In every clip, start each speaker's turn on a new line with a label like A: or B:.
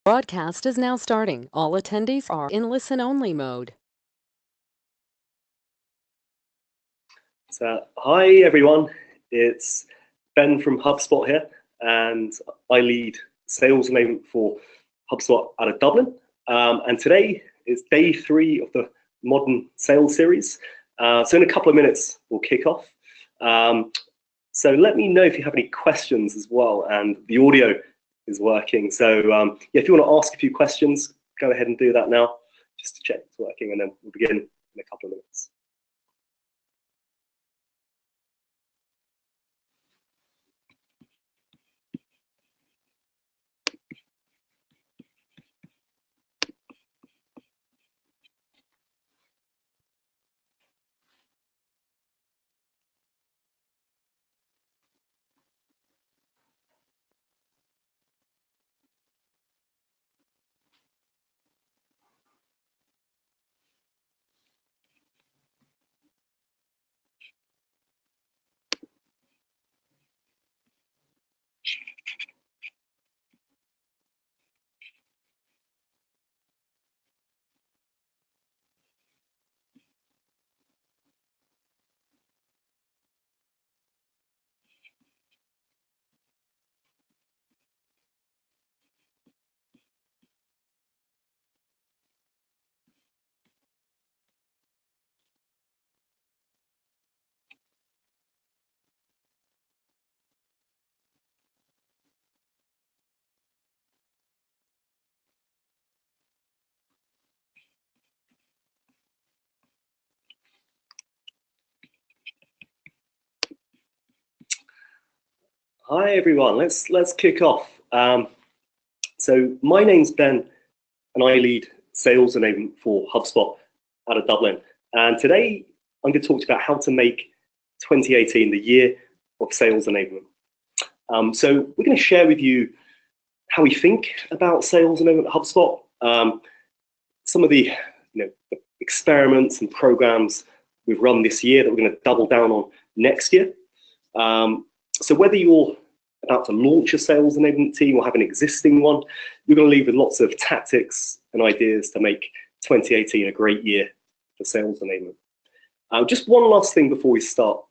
A: Broadcast is now starting. All attendees are in listen-only mode.
B: So, hi everyone, it's Ben from HubSpot here, and I lead sales enablement for HubSpot out of Dublin. And today is day 3 of the Modern Sales series. So in a couple of minutes, we'll kick off. So let me know if you have any questions as well, and the audio is working. So yeah, if you want to ask a few questions, go ahead and do that now, just to check it's working, and then we'll begin in a couple of minutes. Hi everyone, let's kick off. So my name's Ben, and I lead sales enablement for HubSpot out of Dublin. And today I'm going to talk to you about how to make 2018 the year of sales enablement. So we're going to share with you how we think about sales enablement at HubSpot, some of the experiments and programs we've run this year that we're going to double down on next year. So whether you're about to launch a sales enablement team or have an existing one, you're going to leave with lots of tactics and ideas to make 2018 a great year for sales enablement. Just one last thing before we start.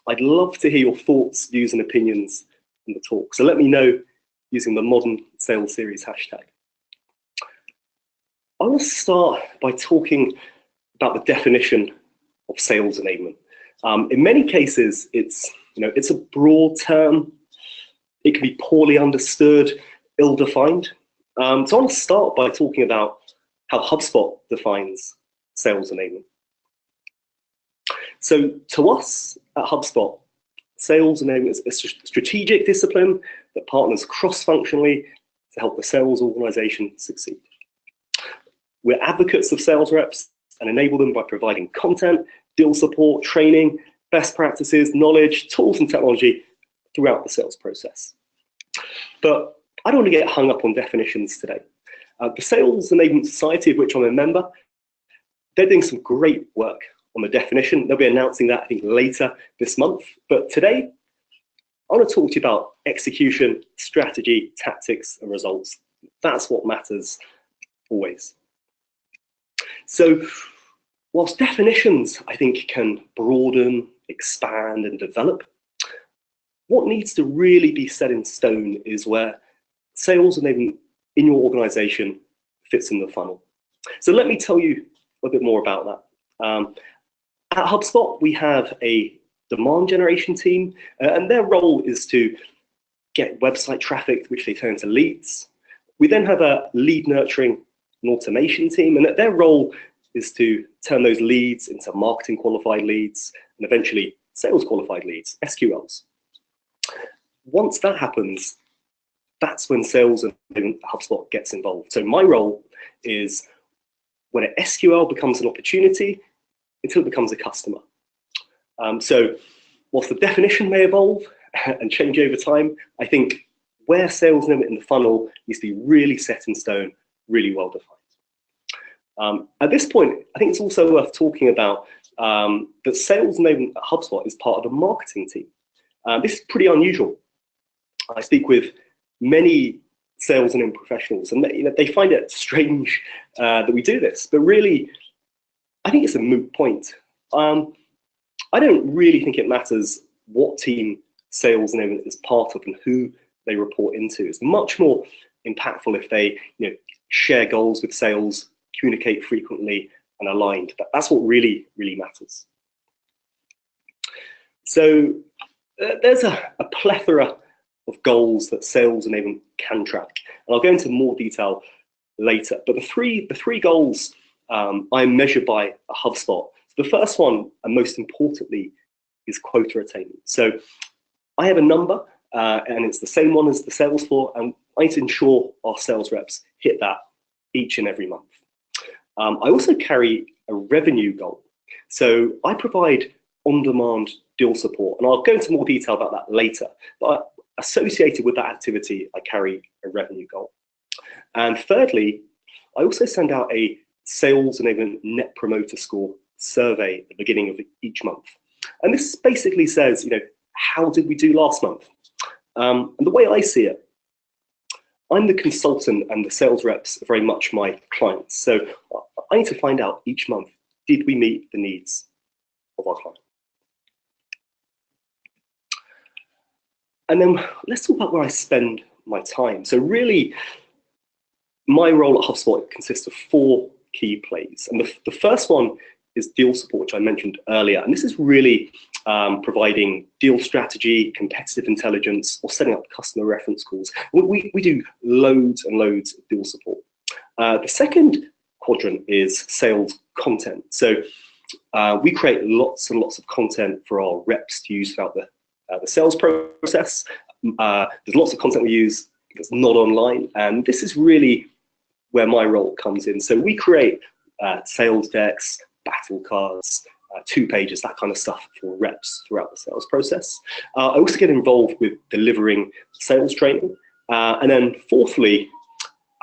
B: I'd love to hear your thoughts, views, and opinions on the talk. So let me know using the Modern Sales Series hashtag. I want to start by talking about the definition of sales enablement. In many cases, it's a broad term. It can be poorly understood, ill-defined. So I want to start by talking about how HubSpot defines sales enablement. So to us at HubSpot, sales enablement is a strategic discipline that partners cross-functionally to help the sales organization succeed. We're advocates of sales reps and enable them by providing content, deal support, training, best practices, knowledge, tools, and technology throughout the sales process. But I don't want to get hung up on definitions today. The Sales Enablement Society, of which I'm a member, they're doing some great work on the definition. They'll be announcing that, I think, later this month. But today, I want to talk to you about execution, strategy, tactics, and results. That's what matters always. So whilst definitions, I think, can broaden, expand, and develop, what needs to really be set in stone is where sales enablement in your organization fits in the funnel. So let me tell you a bit more about that. At HubSpot, we have a demand generation team, and their role is to get website traffic, which they turn into leads. We then have a lead nurturing and automation team, and their role is to turn those leads into marketing qualified leads and eventually sales qualified leads, SQLs. Once that happens, that's when sales and HubSpot gets involved. So my role is when an SQL becomes an opportunity until it becomes a customer. So whilst the definition may evolve and change over time, I think where sales enablement in the funnel needs to be really set in stone, really well defined. At this point, I think it's also worth talking about that sales enablement at HubSpot is part of the marketing team. This is pretty unusual. I speak with many sales and professionals, and they find it strange that we do this, but really, I think it's a moot point. I don't really think it matters what team sales enablement is part of and who they report into. It's much more impactful if they share goals with sales, communicate frequently, and aligned. That's what really matters. So there's a plethora of goals that sales enablement can track, and I'll go into more detail later. But the three goals I measure by a HubSpot. The first one, and most importantly, is quota attainment. So I have a number, and it's the same one as the sales floor, and I need to ensure our sales reps hit that each and every month. I also carry a revenue goal. So I provide on-demand deal support, and I'll go into more detail about that later. But associated with that activity, I carry a revenue goal. And thirdly, I also send out a sales enablement net promoter score survey at the beginning of each month. And this basically says, how did we do last month? And the way I see it, I'm the consultant and the sales reps are very much my clients. So I need to find out each month, did we meet the needs of our client? And then let's talk about where I spend my time. So really, my role at HubSpot consists of 4 key plays. And the first one is deal support, which I mentioned earlier. And this is really providing deal strategy, competitive intelligence, or setting up customer reference calls. We do loads and loads of deal support. The second quadrant is sales content. So we create lots and lots of content for our reps to use throughout the sales process. There's lots of content we use that's not online, and this is really where my role comes in. So we create sales decks, battle cards, 2 pages, that kind of stuff for reps throughout the sales process. I also get involved with delivering sales training. And then fourthly,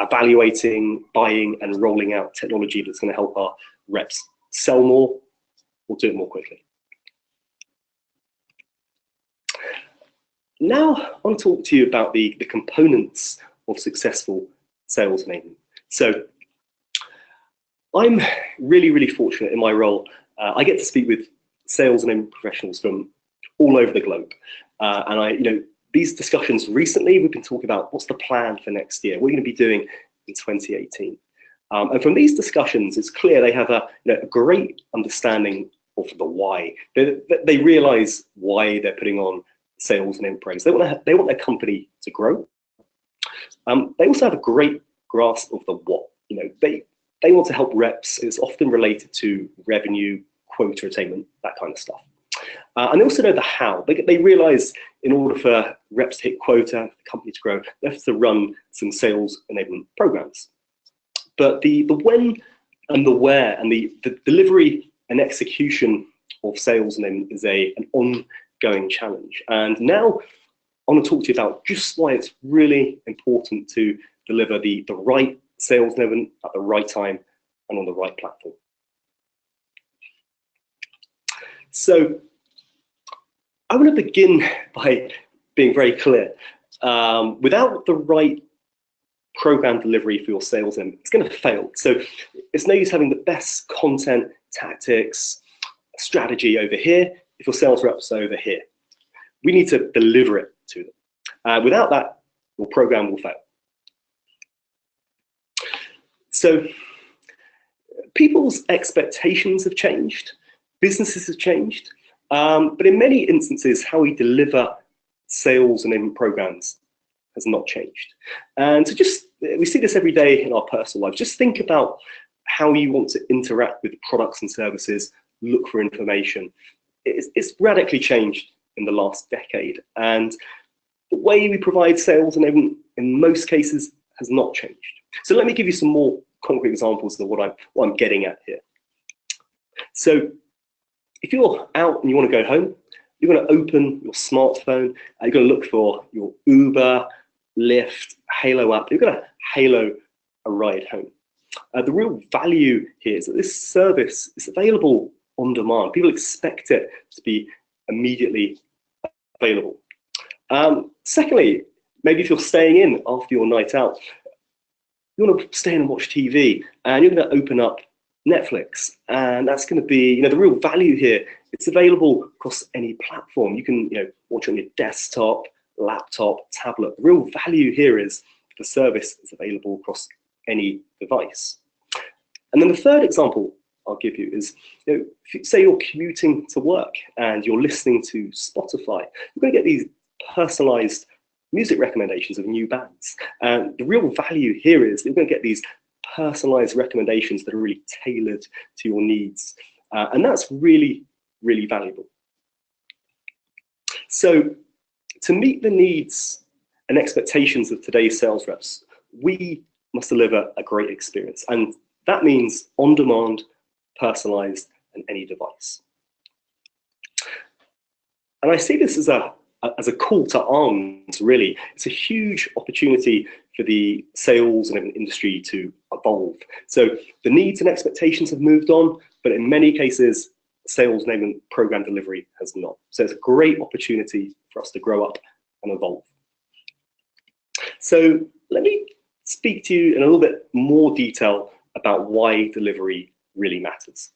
B: evaluating, buying, and rolling out technology that's going to help our reps sell more or do it more quickly. Now I want to talk to you about the components of successful sales enablement. So I'm really fortunate in my role. I get to speak with sales enablement professionals from all over the globe. And these discussions recently, we've been talking about what's the plan for next year? What are you going to be doing in 2018? And from these discussions, it's clear they have a great understanding of the why. They realize why they're putting on sales and programs. They want their company to grow. They also have a great grasp of the what. They want to help reps. It's often related to revenue, quota attainment, that kind of stuff. And they also know the how. They realize in order for reps to hit quota, the company to grow, they have to run some sales enablement programs. But the when and the where and the delivery and execution of sales enablement is an ongoing challenge. And now I want to talk to you about just why it's really important to deliver the right sales enablement at the right time and on the right platform. So I want to begin by being very clear. Without the right program delivery for your sales enablement, it's going to fail. So it's no use having the best content, tactics, strategy over here if your sales reps are over here. We need to deliver it to them. Without that, your program will fail. So people's expectations have changed, businesses have changed, but in many instances, how we deliver sales and programs has not changed. And so we see this every day in our personal lives. Just think about how you want to interact with products and services, look for information. It's radically changed in the last decade. And the way we provide sales enablement in most cases has not changed. So let me give you some more concrete examples of what I'm getting at here. So if you're out and you want to go home, you're going to open your smartphone, you're going to look for your Uber, Lyft, Halo app, you're going to Halo a ride home. The real value here is that this service is available on demand. People expect it to be immediately available. Secondly, maybe if you're staying in after your night out, you want to stay in and watch TV, and you're going to open up Netflix, and that's going to be, the real value here. It's available across any platform. You can, watch on your desktop, laptop, tablet. The real value here is the service is available across any device. And then the third example I'll give you is, say you're commuting to work and you're listening to Spotify, you're going to get these personalized music recommendations of new bands. And the real value here is you're going to get these personalized recommendations that are really tailored to your needs. And that's really, really valuable. So to meet the needs and expectations of today's sales reps, we must deliver a great experience. And that means on-demand, personalized, and any device. And I see this as a call to arms, really. It's a huge opportunity for the sales and industry to evolve. So the needs and expectations have moved on, but in many cases, sales enablement program delivery has not. So it's a great opportunity for us to grow up and evolve. So let me speak to you in a little bit more detail about why delivery really matters.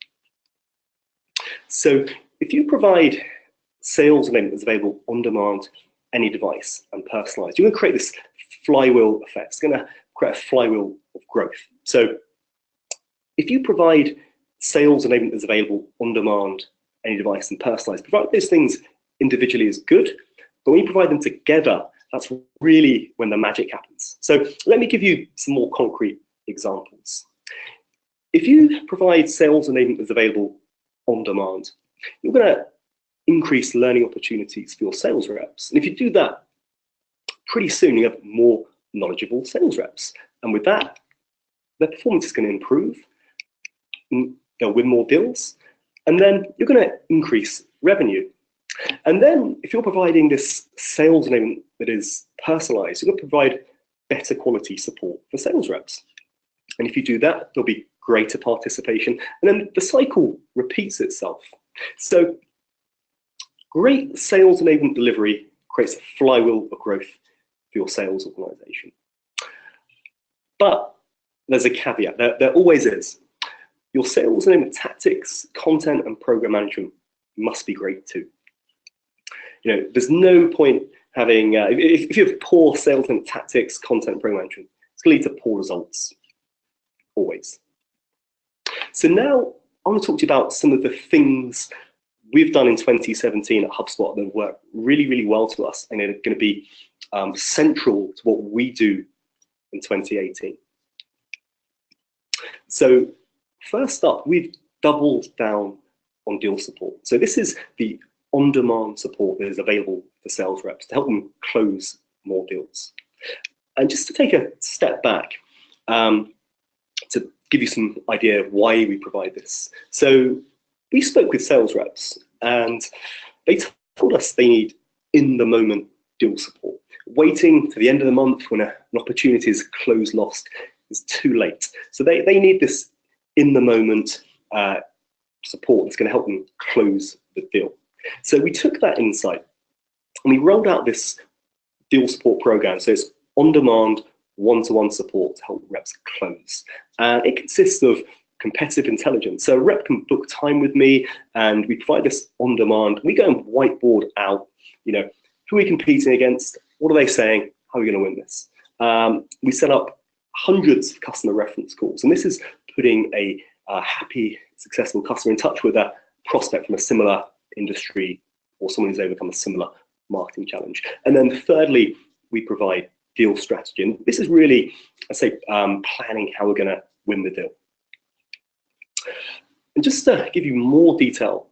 B: So if you provide sales enablement that's available on demand, any device, and personalized, you're going to create this flywheel effect. It's going to create a flywheel of growth. So if you provide sales enablement that's available on demand, any device, and personalized, provide those things individually is good, but when you provide them together, that's really when the magic happens. So let me give you some more concrete examples. If you provide sales enablement that's available on demand, you're going to increase learning opportunities for your sales reps. And if you do that, pretty soon you have more knowledgeable sales reps. And with that, their performance is going to improve, they'll win more deals, and then you're going to increase revenue. And then if you're providing this sales enablement that is personalized, you're going to provide better quality support for sales reps. And if you do that, there'll be greater participation, and then the cycle repeats itself. So great sales enablement delivery creates a flywheel of growth for your sales organization. But there's a caveat, there always is. Your sales enablement tactics, content, and program management must be great too. There's no point having, if you have poor sales enablement tactics, content, and program management, it's going to lead to poor results, always. So now I want to talk to you about some of the things we've done in 2017 at HubSpot that have worked really, really well to us, and are going to be central to what we do in 2018. So first up, we've doubled down on deal support. So this is the on-demand support that is available for sales reps to help them close more deals. And just to take a step back, to give you some idea of why we provide this. So we spoke with sales reps, and they told us they need in-the-moment deal support. Waiting to the end of the month when an opportunity is close lost is too late. So they need this in-the-moment support that's going to help them close the deal. So we took that insight and we rolled out this deal support program. So it's on-demand, one-to-one support to help reps close. It consists of competitive intelligence. So a rep can book time with me, and we provide this on demand. We go and whiteboard out, who are we competing against? What are they saying? How are we going to win this? We set up hundreds of customer reference calls, and this is putting a happy, successful customer in touch with a prospect from a similar industry or someone who's overcome a similar marketing challenge. And then thirdly, we provide deal strategy. And this is really, planning how we're going to win the deal. And just to give you more detail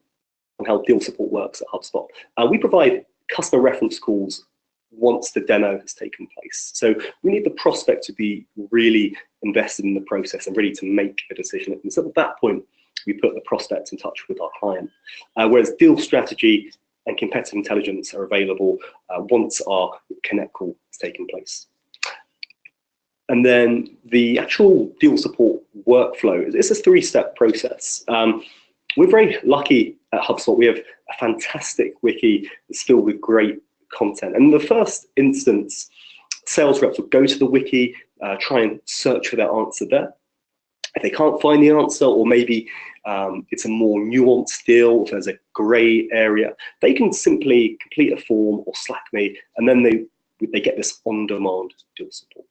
B: on how deal support works at HubSpot, we provide customer reference calls once the demo has taken place. So we need the prospect to be really invested in the process and ready to make a decision. And so at that point, we put the prospect in touch with our client. Whereas deal strategy and competitive intelligence are available once our connect call has taken place. And then the actual deal support workflow, it's a three-step process. We're very lucky at HubSpot. We have a fantastic wiki that's filled with great content. And in the first instance, Sales reps will go to the wiki, try and search for their answer there. If they can't find the answer, or maybe it's a more nuanced deal, if there's a grey area, they can simply complete a form or Slack me, and then they get this on-demand deal support.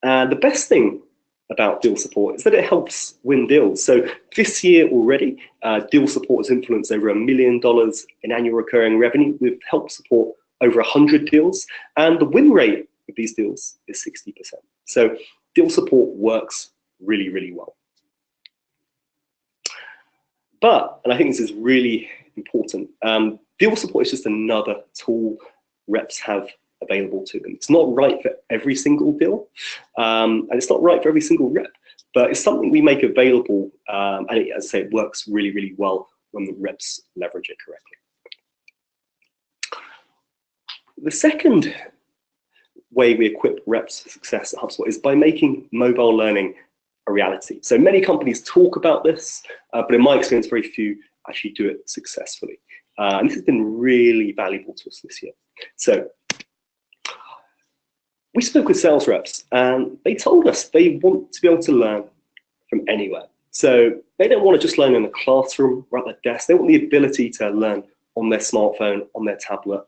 B: The best thing about deal support is that it helps win deals. So this year already, deal support has influenced over $1 million in annual recurring revenue. We've helped support over 100 deals, and the win rate of these deals is 60%. So deal support works really, really well. But, and I think this is really important, deal support is just another tool reps have available to them. It's not right for every single deal, and it's not right for every single rep, but it's something we make available, and as I say, it works really, really well when the reps leverage it correctly. The second way we equip reps for success at HubSpot is by making mobile learning a reality. So many companies talk about this, but in my experience, very few actually do it successfully. And this has been really valuable to us this year. So we spoke with sales reps, and they told us they want to be able to learn from anywhere. So they don't want to just learn in a classroom or at their desk. They want the ability to learn on their smartphone, on their tablet,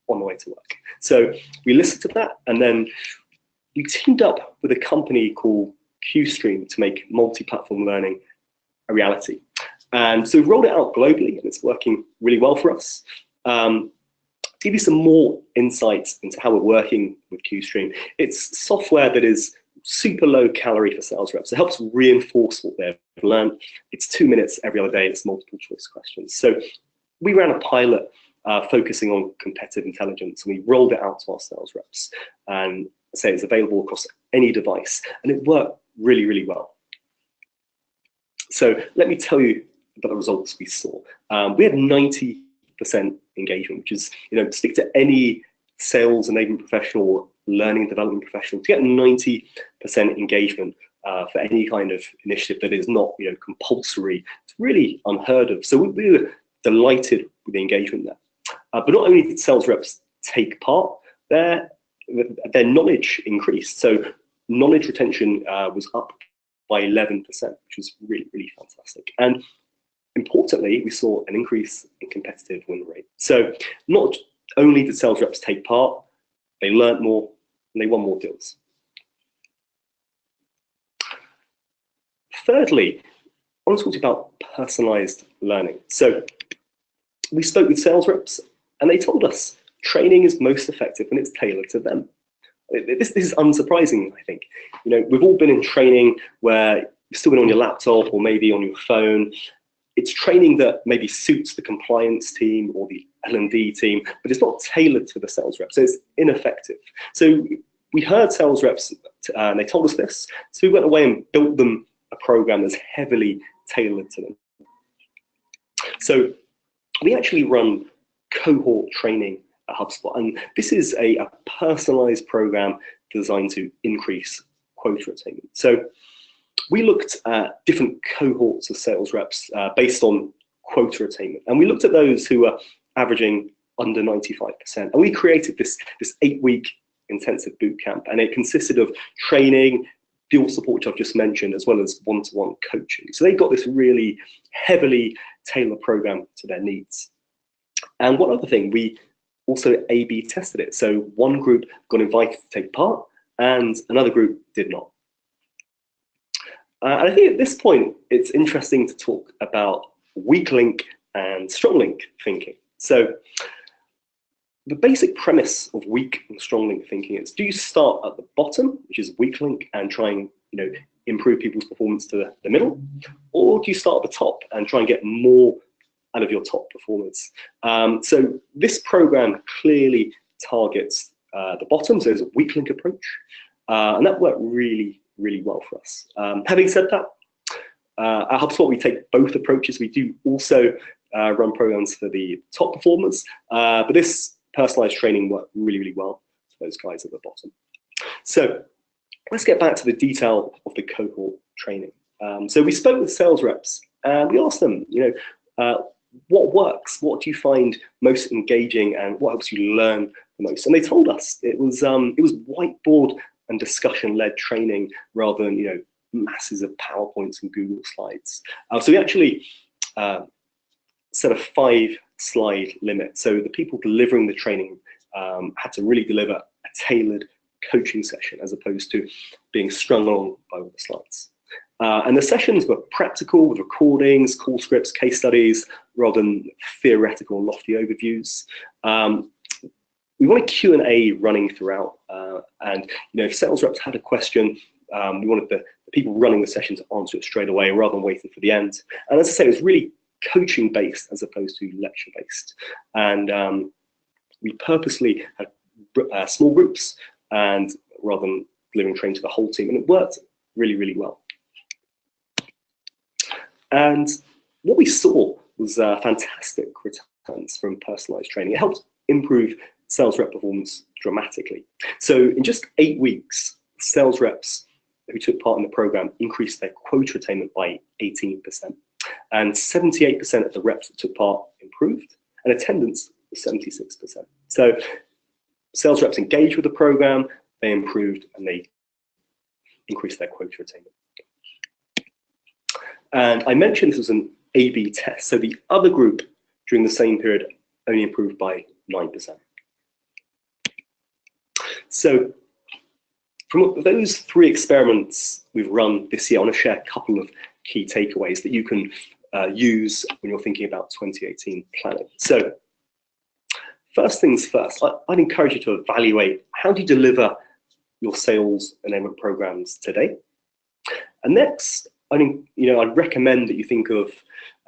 B: on the way to work. So we listened to that, and then we teamed up with a company called QStream to make multi-platform learning a reality. And so we rolled it out globally, and it's working really well for us. To give you some more insights into how we're working with QStream, it's software that is super low calorie for sales reps. It helps reinforce what they've learned. It's 2 minutes every other day. It's multiple choice questions. So we ran a pilot focusing on competitive intelligence, and we rolled it out to our sales reps, and say it's available across any device, and it worked really, really well. So let me tell you about the results we saw. We had 90% engagement, which is, stick to any sales enablement professional or learning and development professional to get 90% engagement for any kind of initiative that is not, compulsory. It's really unheard of. So we were delighted with the engagement there. But not only did sales reps take part, their knowledge increased. So knowledge retention was up by 11%, which was really, really fantastic. And importantly, we saw an increase in competitive win rate. So not only did sales reps take part, they learned more and they won more deals. Thirdly, I want to talk to you about personalized learning. So we spoke with sales reps, and they told us training is most effective when it's tailored to them. This is unsurprising, I think. We've all been in training where you've still been on your laptop or maybe on your phone. It's training that maybe suits the compliance team or the L&D team, but it's not tailored to the sales rep, so it's ineffective. So we heard sales reps, and they told us this, so we went away and built them a program that's heavily tailored to them. So we actually run cohort training at HubSpot, and this is a personalized program designed to increase quota attainment. So we looked at different cohorts of sales reps based on quota attainment, and we looked at those who were averaging under 95%, and we created this 8-week intensive boot camp, and it consisted of training, deal support, which I've just mentioned, as well as one-to-one coaching. So they got this really heavily tailored program to their needs. And one other thing, we also A/B tested it. So one group got invited to take part, and another group did not. And I think at this point, it's interesting to talk about weak link and strong link thinking. So the basic premise of weak and strong link thinking is, do you start at the bottom, which is weak link, and try and improve people's performance to the middle, or do you start at the top and try and get more out of your top performers? So this program clearly targets the bottom, so there's a weak link approach, and that worked really, really well for us. Having said that, at HubSpot we take both approaches. We do also run programs for the top performers, but this personalized training worked really, really well for those guys at the bottom. So let's get back to the detail of the cohort training. So we spoke with sales reps, and we asked them, what works? What do you find most engaging, and what helps you learn the most. And they told us it was whiteboard and discussion-led training rather than masses of PowerPoints and Google Slides. So we actually set a 5-slide limit. So the people delivering the training had to really deliver a tailored coaching session as opposed to being strung along by all the slides. And the sessions were practical with recordings, call scripts, case studies, rather than theoretical and lofty overviews. We wanted Q&A running throughout, and if sales reps had a question, we wanted the people running the session to answer it straight away rather than waiting for the end. And as I say, it was really coaching based as opposed to lecture based. And we purposely had small groups and rather than delivering training to the whole team, and it worked really, really well. And what we saw was fantastic returns from personalized training. It helped improve sales rep performance dramatically. So in just 8 weeks, sales reps who took part in the program increased their quota attainment by 18%. And 78% of the reps that took part improved, and attendance was 76%. So sales reps engaged with the program, they improved, and they increased their quota attainment. And I mentioned this was an A/B test. So the other group during the same period only improved by 9%. So from those 3 experiments we've run this year, I want to share a couple of key takeaways that you can use when you're thinking about 2018 planning. So first things first, I'd encourage you to evaluate how do you deliver your sales enablement programs today. And next, I'd recommend that you think of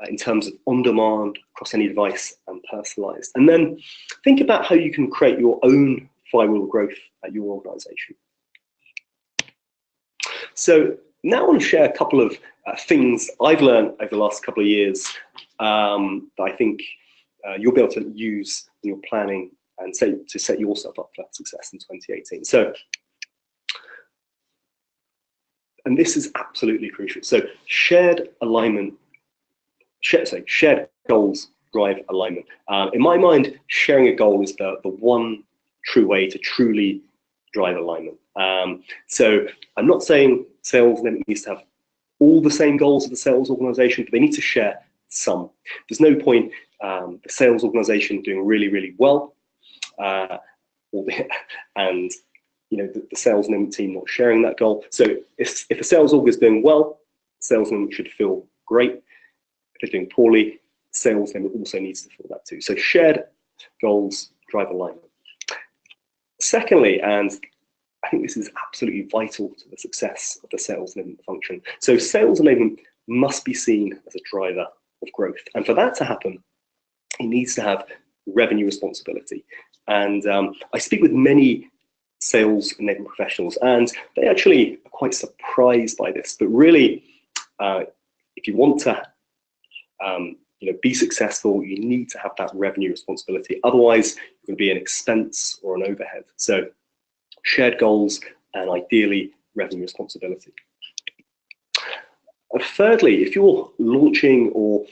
B: in terms of on-demand, across any device, and personalized. And then think about how you can create your own flywheel growth at your organization. So now I want to share a couple of things I've learned over the last couple of years that I think you'll be able to use in your planning and to set yourself up for success in 2018. So, and this is absolutely crucial. So shared goals drive alignment. In my mind, sharing a goal is the one true way to truly drive alignment. So I'm not saying sales needs to have all the same goals of the sales organization, but they need to share some. There's no point the sales organization doing really, really well, and the sales team not sharing that goal. So if the sales org is doing well, sales should feel great. If they're doing poorly, sales also needs to feel that too. So shared goals drive alignment. Secondly, and I think this is absolutely vital to the success of the sales enablement function. So sales enablement must be seen as a driver of growth. And for that to happen, it needs to have revenue responsibility. And I speak with many sales enablement professionals, and they actually are quite surprised by this. But really, if you want to be successful, you need to have that revenue responsibility. Otherwise, you're going to be an expense or an overhead. So shared goals and ideally revenue responsibility. And thirdly, if you're launching or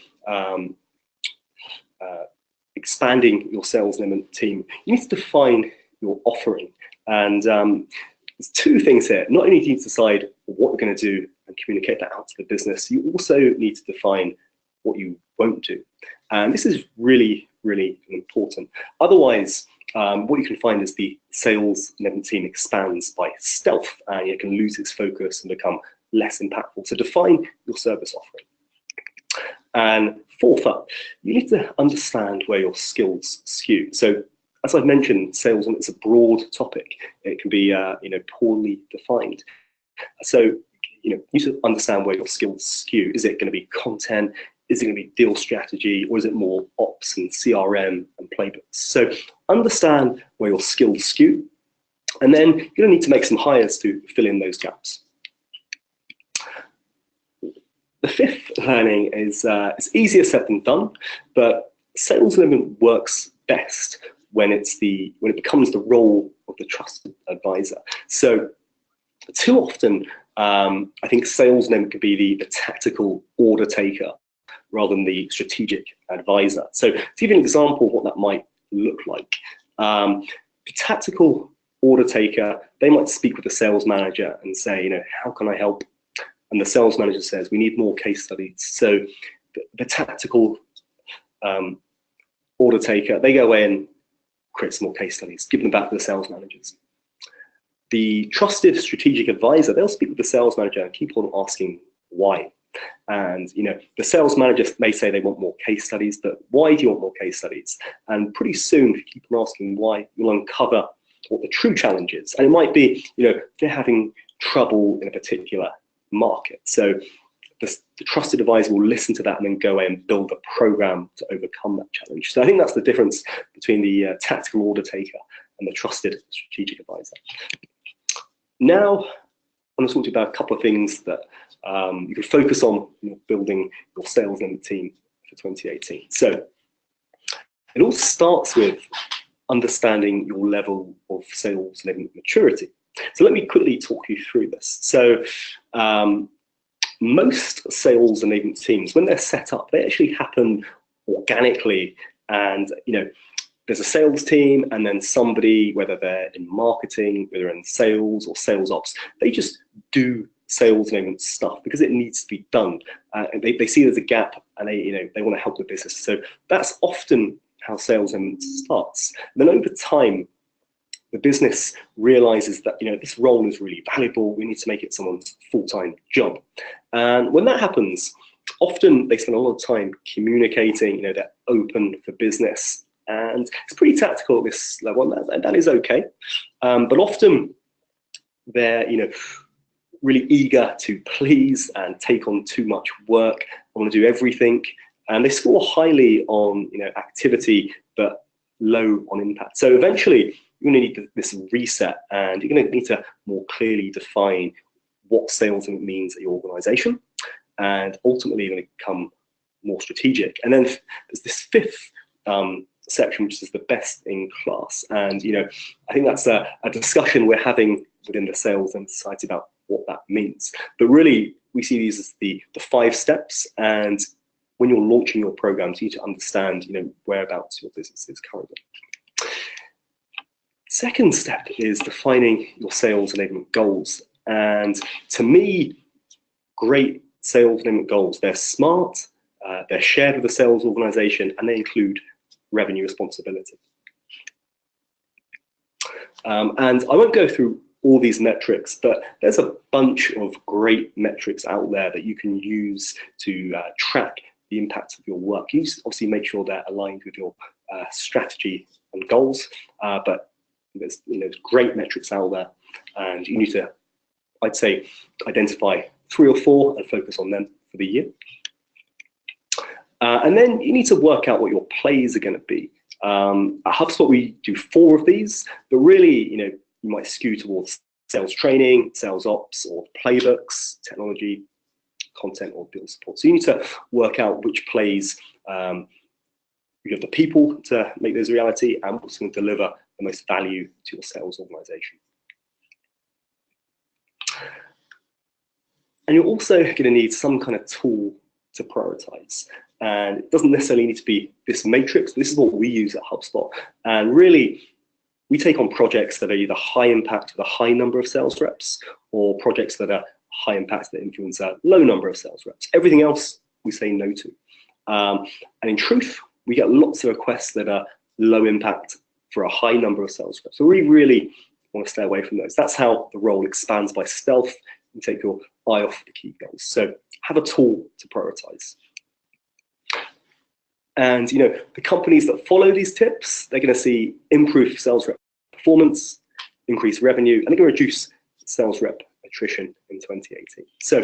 B: expanding your sales enablement team, you need to define your offering. And there's 2 things here. Not only do you need to decide what you're going to do and communicate that out to the business, you also need to define what you won't do. And this is really, really important. Otherwise, what you can find is the sales enablement team expands by stealth, and it can lose its focus and become less impactful. So define your service offering. And fourth up, you need to understand where your skills skew. So as I've mentioned, sales, it's a broad topic. It can be poorly defined. So you need to understand where your skills skew. Is it going to be content? Is it going to be deal strategy, or is it more ops and CRM and playbooks? So understand where your skills skew, and then you're going to need to make some hires to fill in those gaps. The 5th learning is it's easier said than done, but sales enablement works best when it becomes the role of the trusted advisor. So too often, I think sales enablement can be the tactical order taker rather than the strategic advisor. So to give you an example of what that might look like, The tactical order taker, they might speak with the sales manager and say, how can I help? And the sales manager says, we need more case studies. So the tactical order taker, they go away and create some more case studies, give them back to the sales managers. The trusted strategic advisor, they'll speak with the sales manager and keep on asking why. And the sales manager may say they want more case studies, but why do you want more case studies? And pretty soon, if you keep on asking why, you'll uncover what the true challenge is. And it might be, they're having trouble in a particular market. So the trusted advisor will listen to that and then go away and build a program to overcome that challenge. So I think that's the difference between the tactical order taker and the trusted strategic advisor. Now, I'm going to talk to you about a couple of things that you can focus on building your sales enablement team for 2018. So it all starts with understanding your level of sales enablement maturity. So let me quickly talk you through this. So most sales enablement teams, when they're set up, they actually happen organically. And there's a sales team, and then somebody, whether they're in marketing, whether in sales or sales ops, they just do sales enablement stuff because it needs to be done. And they see there's a gap, and they want to help the business. So that's often how sales enablement starts. And then over time, the business realizes that this role is really valuable. We need to make it someone's full-time job. And when that happens, often they spend a lot of time communicating. They're open for business. And it's pretty tactical at this level, and that is okay. But often they're, really eager to please and take on too much work, want to do everything, and they score highly on, activity, but low on impact. So eventually, you're going to need this reset, and you're going to need to more clearly define what sales means at your organization, and ultimately, you're going to become more strategic. And then there's this fifth section, which is the best in class. And I think that's a discussion we're having within the sales and society about what that means. But really, we see these as the 5 steps. And when you're launching your programs, you need to understand whereabouts your business is currently. Second step is defining your sales enablement goals. And to me, great sales enablement goals, they're smart, they're shared with the sales organization, and they include revenue responsibility. And I won't go through all these metrics, but there's a bunch of great metrics out there that you can use to track the impact of your work. You obviously make sure they're aligned with your strategy and goals, but there's great metrics out there, and you need to, I'd say, identify 3 or 4 and focus on them for the year. And then you need to work out what your plays are going to be. At HubSpot, we do 4 of these, but really, you might skew towards sales training, sales ops, or playbooks, technology, content, or deal support. So you need to work out which plays you have the people to make those a reality, and what's going to deliver the most value to your sales organization. And you're also going to need some kind of tool to prioritize. And it doesn't necessarily need to be this matrix. This is what we use at HubSpot. And really, we take on projects that are either high impact with a high number of sales reps, or projects that are high impact that influence a low number of sales reps. Everything else we say no to. And in truth, we get lots of requests that are low impact for a high number of sales reps. So we really want to stay away from those. That's how the role expands by stealth and take your eye off the key goals. So have a tool to prioritize. And the companies that follow these tips, they're going to see improved sales rep performance, increased revenue, and they're going to reduce sales rep attrition in 2018. So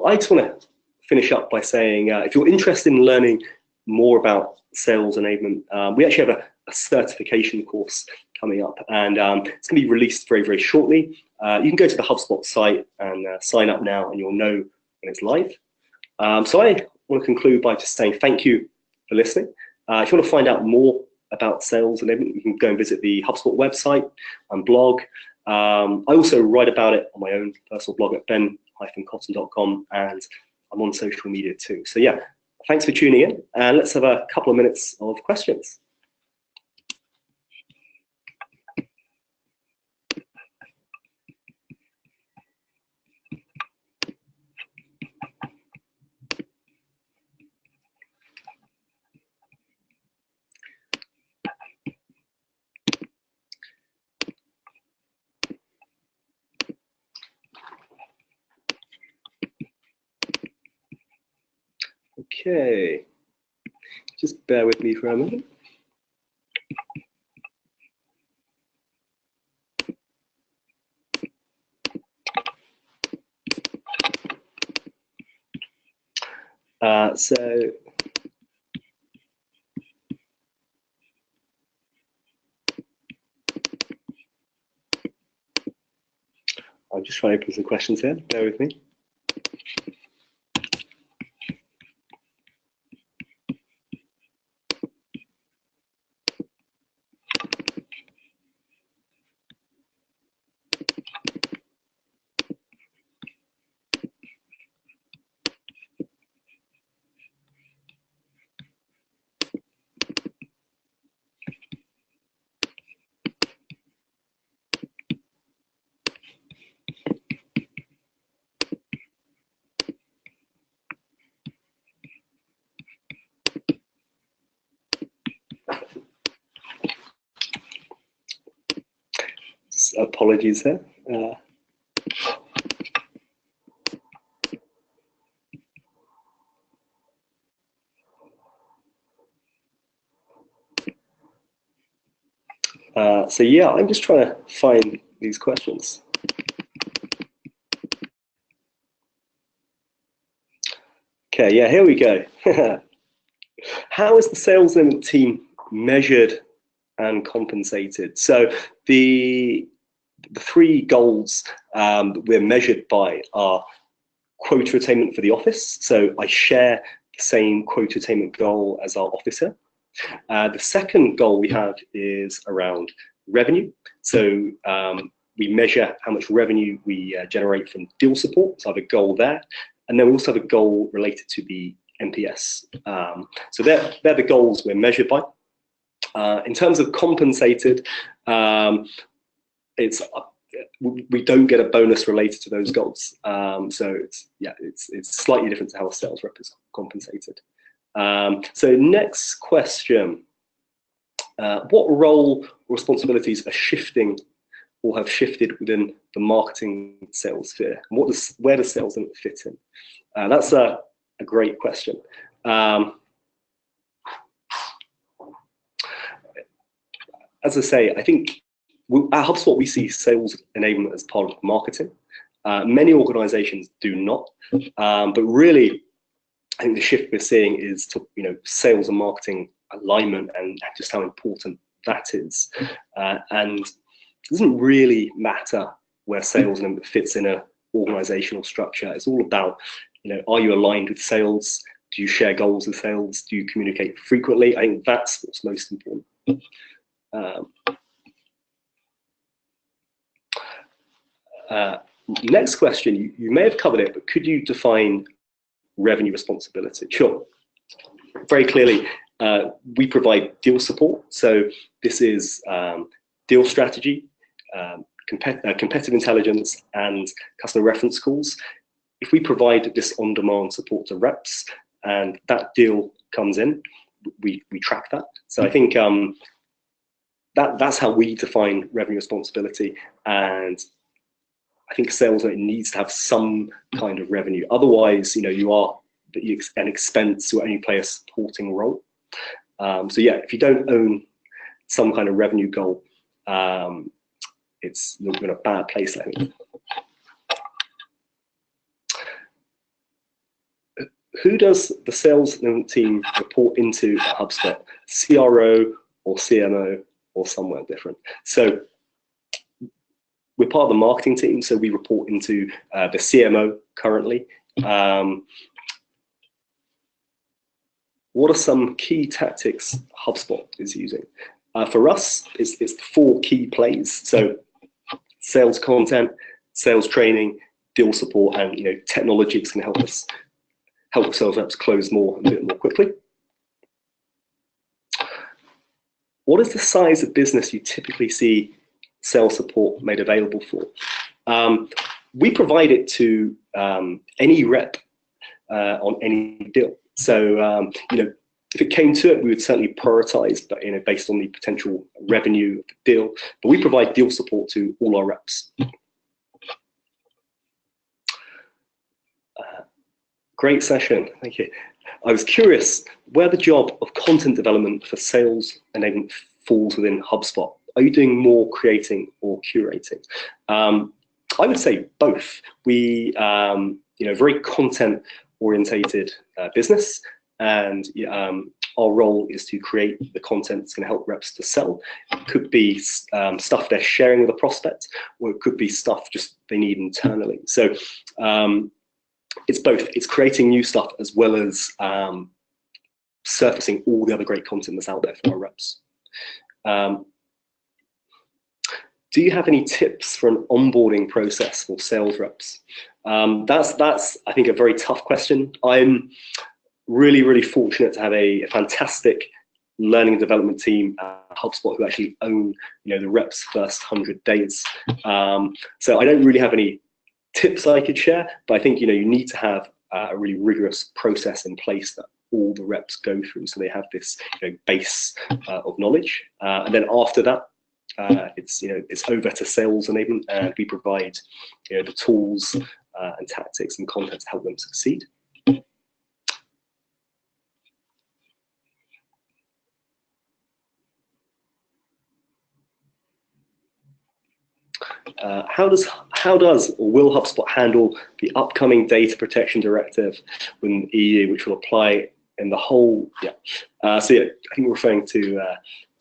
B: I just want to finish up by saying, if you're interested in learning more about sales enablement, we actually have a certification course coming up, and it's going to be released very, very shortly. You can go to the HubSpot site and sign up now, and you'll know when it's live. So I want to conclude by just saying thank you for listening. If you want to find out more about sales enablement, you can go and visit the HubSpot website and blog. I also write about it on my own personal blog at ben-cotton.com, and I'm on social media too. So yeah, thanks for tuning in, and let's have a couple of minutes of questions. Okay, just bear with me for a moment. So I'm just trying to open some questions here, bear with me. Apologies there. So yeah, I'm just trying to find these questions. Okay, yeah, here we go. How is the sales enablement team measured and compensated? So the three goals that we're measured by are quota attainment for the office. So I share the same quota attainment goal as our officer. The second goal we have is around revenue. So we measure how much revenue we generate from deal support. So I have a goal there. And then we also have a goal related to the NPS. So they're the goals we're measured by. In terms of compensated, we don't get a bonus related to those goals. So it's slightly different to how a sales rep is compensated. So next question. What role or responsibilities are shifting or have shifted within the marketing sales sphere? And where does sales fit in? That's a great question. As I say, I think at HubSpot we see sales enablement as part of marketing. Many organizations do not, but really I think the shift we're seeing is to sales and marketing alignment and just how important that is. And it doesn't really matter where sales fits in a organizational structure. It's all about, are you aligned with sales? Do you share goals with sales? Do you communicate frequently? I think that's what's most important. Next question, you may have covered it, but could you define revenue responsibility? Sure. Very clearly, we provide deal support. So this is deal strategy, competitive intelligence, and customer reference calls. If we provide this on-demand support to reps and that deal comes in, we track that. So I think that's how we define revenue responsibility. And I think sales needs to have some kind of revenue. Otherwise, you are an expense to only play a supporting role. So yeah, if you don't own some kind of revenue goal, you're in a bad place, I think. Who does the sales team report into at HubSpot? CRO or CMO or somewhere different? So we're part of the marketing team, so we report into the CMO currently. What are some key tactics HubSpot is using? For us, it's the 4 key plays. So sales content, sales training, deal support, and technology is going to help sales reps close more and do it more quickly. What is the size of business you typically see sales support made available for? We provide it to any rep on any deal. So if it came to it, we would certainly prioritize, but based on the potential revenue of the deal. But we provide deal support to all our reps. Great session, thank you. I was curious where the job of content development for sales enablement falls within HubSpot. Are you doing more creating or curating? I would say both. We, very content orientated business, and our role is to create the content that's going to help reps to sell. It could be stuff they're sharing with a prospect, or it could be stuff just they need internally. So it's both. It's creating new stuff as well as surfacing all the other great content that's out there for our reps. Do you have any tips for an onboarding process for sales reps? That's I think a very tough question. I'm really fortunate to have a fantastic learning and development team at HubSpot who actually own the reps' first 100 days. So I don't really have any tips I could share, but I think you need to have a really rigorous process in place that all the reps go through, so they have this base of knowledge, and then after that, it's over to sales enablement, and we provide the tools and tactics and content to help them succeed. How does or will HubSpot handle the upcoming data protection directive within the EU, which will apply in the whole? I think we're referring to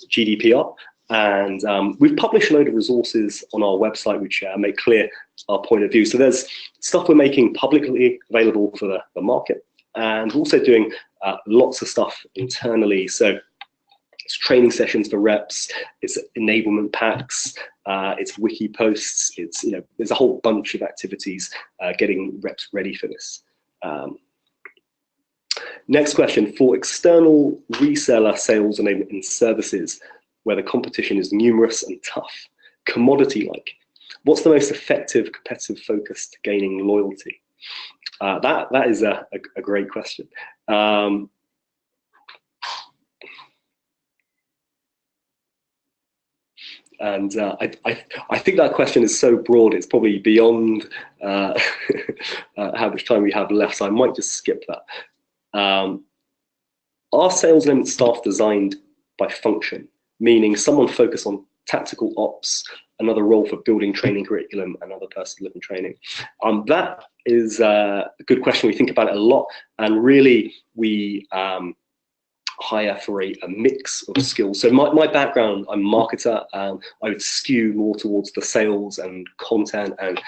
B: GDPR, and we've published a load of resources on our website which make clear our point of view. So there's stuff we're making publicly available for the market, and also doing lots of stuff internally. So it's training sessions for reps, it's enablement packs, it's wiki posts, it's there's a whole bunch of activities getting reps ready for this. Next question: for external reseller sales enablement services where the competition is numerous and tough, commodity-like, what's the most effective competitive focus to gaining loyalty? That is a great question. And I think that question is so broad, it's probably beyond how much time we have left, so I might just skip that. Are sales enablement staff designed by function, meaning someone focused on tactical ops, another role for building training curriculum, another person delivering training? That is a good question. We think about it a lot, and really we hire for a mix of skills. So my background, I'm a marketer. I would skew more towards the sales and content and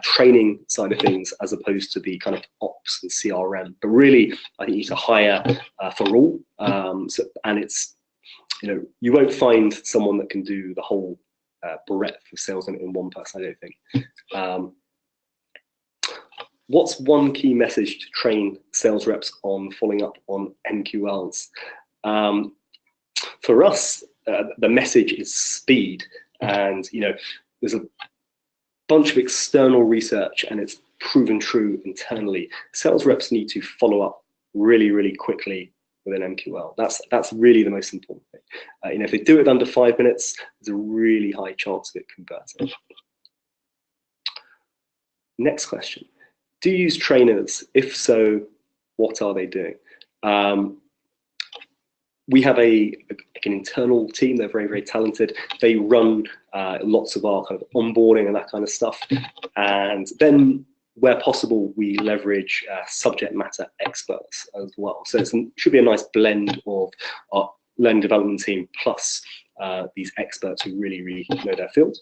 B: training side of things, as opposed to the kind of ops and CRM. But really, I think you need to hire for all. And it's, you won't find someone that can do the whole breadth of sales in one person, I don't think. What's one key message to train sales reps on following up on MQLs? For us, the message is speed, and there's a bunch of external research, and it's proven true internally. Sales reps need to follow up really quickly with an MQL. That's really the most important thing. If they do it under 5 minutes, there's a really high chance of it converting. Next question. Do you use trainers? If so, what are they doing? We have an internal team. They're very talented. They run lots of our kind of onboarding and that kind of stuff. And then, where possible, we leverage subject matter experts as well. So it should be a nice blend of our learning development team plus these experts who really know their field.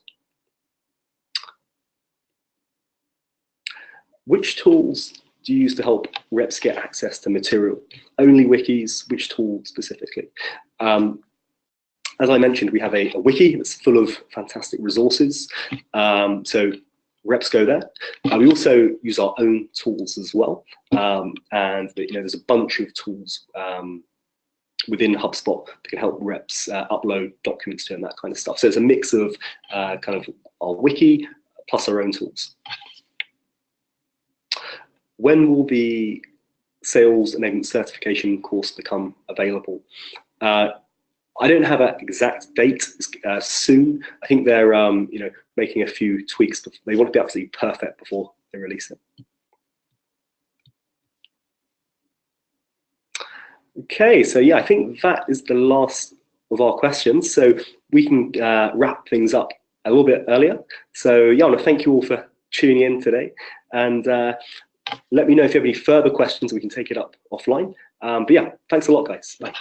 B: Which tools do you use to help reps get access to material? Only wikis? Which tool specifically? As I mentioned, we have a wiki that's full of fantastic resources. So reps go there. We also use our own tools as well. And there's a bunch of tools within HubSpot that can help reps upload documents to and that kind of stuff. So it's a mix of kind of our wiki plus our own tools. When will the sales enablement certification course become available? I don't have an exact date. Soon. I think they're making a few tweaks. They want to be absolutely perfect before they release it. Okay, so yeah, I think that is the last of our questions. So we can wrap things up a little bit earlier. So yeah, I want to thank you all for tuning in today, and let me know if you have any further questions. We can take it up offline. But yeah, thanks a lot, guys. Bye.